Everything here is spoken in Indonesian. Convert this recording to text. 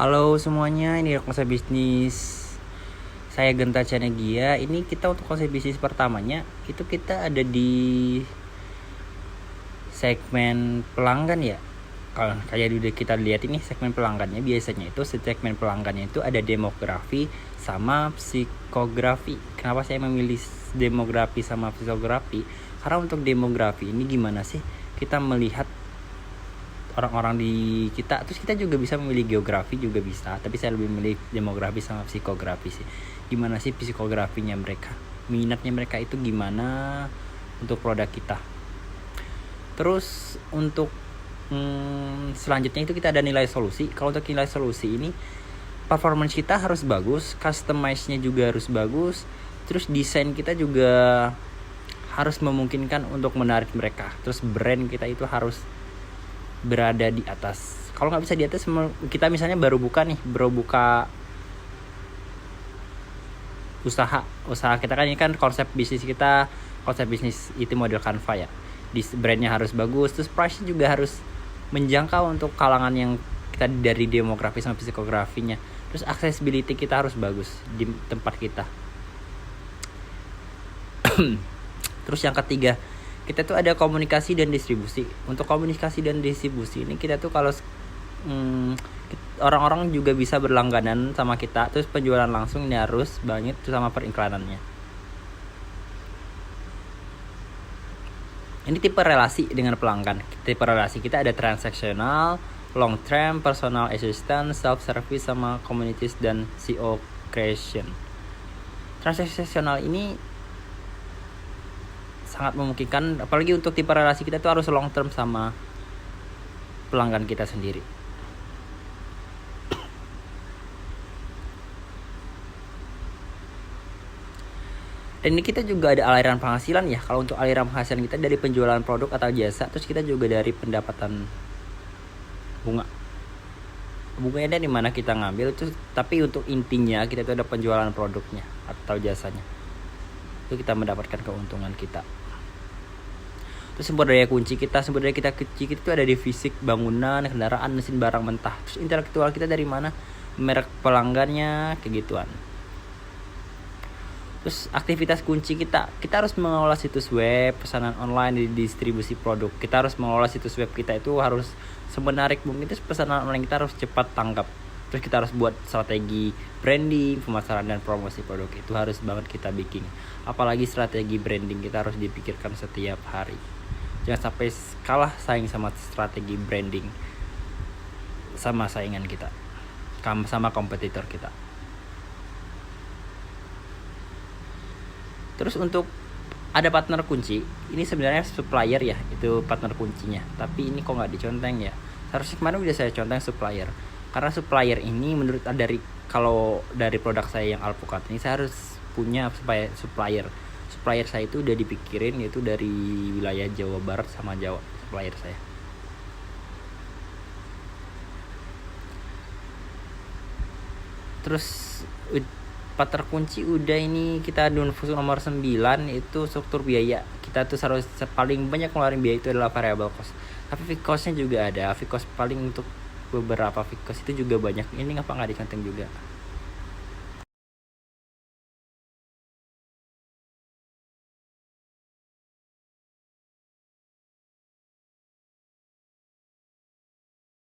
Halo semuanya, ini konsep bisnis. Saya Genta Canegia. Ini kita untuk konsep bisnis pertamanya itu kita ada di segmen pelanggan ya. Kalau kayak udah kita lihat ini segmen pelanggannya biasanya itu segmen pelanggannya itu ada demografi sama psikografi. Kenapa saya memilih demografi sama psikografi? Karena untuk demografi ini gimana sih kita melihat orang-orang di kita, terus kita juga bisa memilih geografi juga bisa, tapi saya lebih memilih demografi sama psikografi sih. Gimana sih psikografinya mereka, minatnya mereka itu gimana untuk produk kita. Terus untuk selanjutnya itu kita ada nilai solusi. Kalau untuk nilai solusi ini performance kita harus bagus, customize-nya juga harus bagus, terus desain kita juga harus memungkinkan untuk menarik mereka. Terus brand kita itu harus berada di atas. Kalau nggak bisa di atas, kita misalnya baru buka usaha kita kan, ini kan konsep bisnis itu model Canva ya. Brandnya harus bagus, terus price juga harus menjangkau untuk kalangan yang kita dari demografi sama psikografinya. Terus accessibility kita harus bagus di tempat kita. Terus yang ketiga, kita tuh ada komunikasi dan distribusi. Untuk komunikasi dan distribusi ini kita tuh kalau orang-orang juga bisa berlangganan sama kita, terus penjualan langsung ini harus banget tuh sama periklanannya. Ini tipe relasi dengan pelanggan. Tipe relasi kita ada transaksional, long term, personal assistant, self service sama communities dan CO creation. Transaksional ini sangat memungkinkan, apalagi untuk tipe relasi kita tuh harus long term sama pelanggan kita sendiri. Dan ini kita juga ada aliran penghasilan ya. Kalau untuk aliran penghasilan kita dari penjualan produk atau jasa, terus kita juga dari pendapatan bunganya dari mana kita ngambil itu. Tapi untuk intinya kita tuh ada penjualan produknya atau jasanya, itu kita mendapatkan keuntungan kita. Terus sumber daya kita itu ada di fisik, bangunan, kendaraan, mesin, barang mentah. Terus intelektual kita dari mana, merek pelanggannya, kayak gituan. Terus aktivitas kunci kita harus mengelola situs web, pesanan online, distribusi produk. Kita harus mengelola situs web kita itu harus semenarik mungkin. Terus pesanan online kita harus cepat tanggap. Terus kita harus buat strategi branding, pemasaran dan promosi produk, itu harus banget kita bikin. Apalagi strategi branding kita harus dipikirkan setiap hari. Jangan sampai kalah saing sama strategi branding sama saingan kita, sama kompetitor kita. Terus untuk ada partner kunci, ini sebenarnya supplier ya, itu partner kuncinya. Tapi ini kok nggak diconteng ya. Harusnya kemarin udah saya conteng supplier. Karena supplier ini menurut kalau dari produk saya yang Alpukat ini, saya harus punya supplier. Supplier saya itu udah dipikirin, yaitu dari wilayah Jawa Barat sama Jawa, supplier saya. Terus partner kunci udah, ini kita nomor 9 itu struktur biaya. Kita tuh harus paling banyak ngeluarin biaya itu adalah variable cost. Tapi fixed cost-nya juga ada. Fixed cost paling untuk beberapa fixed cost itu juga banyak. Ini ngapa nggak diconteng juga?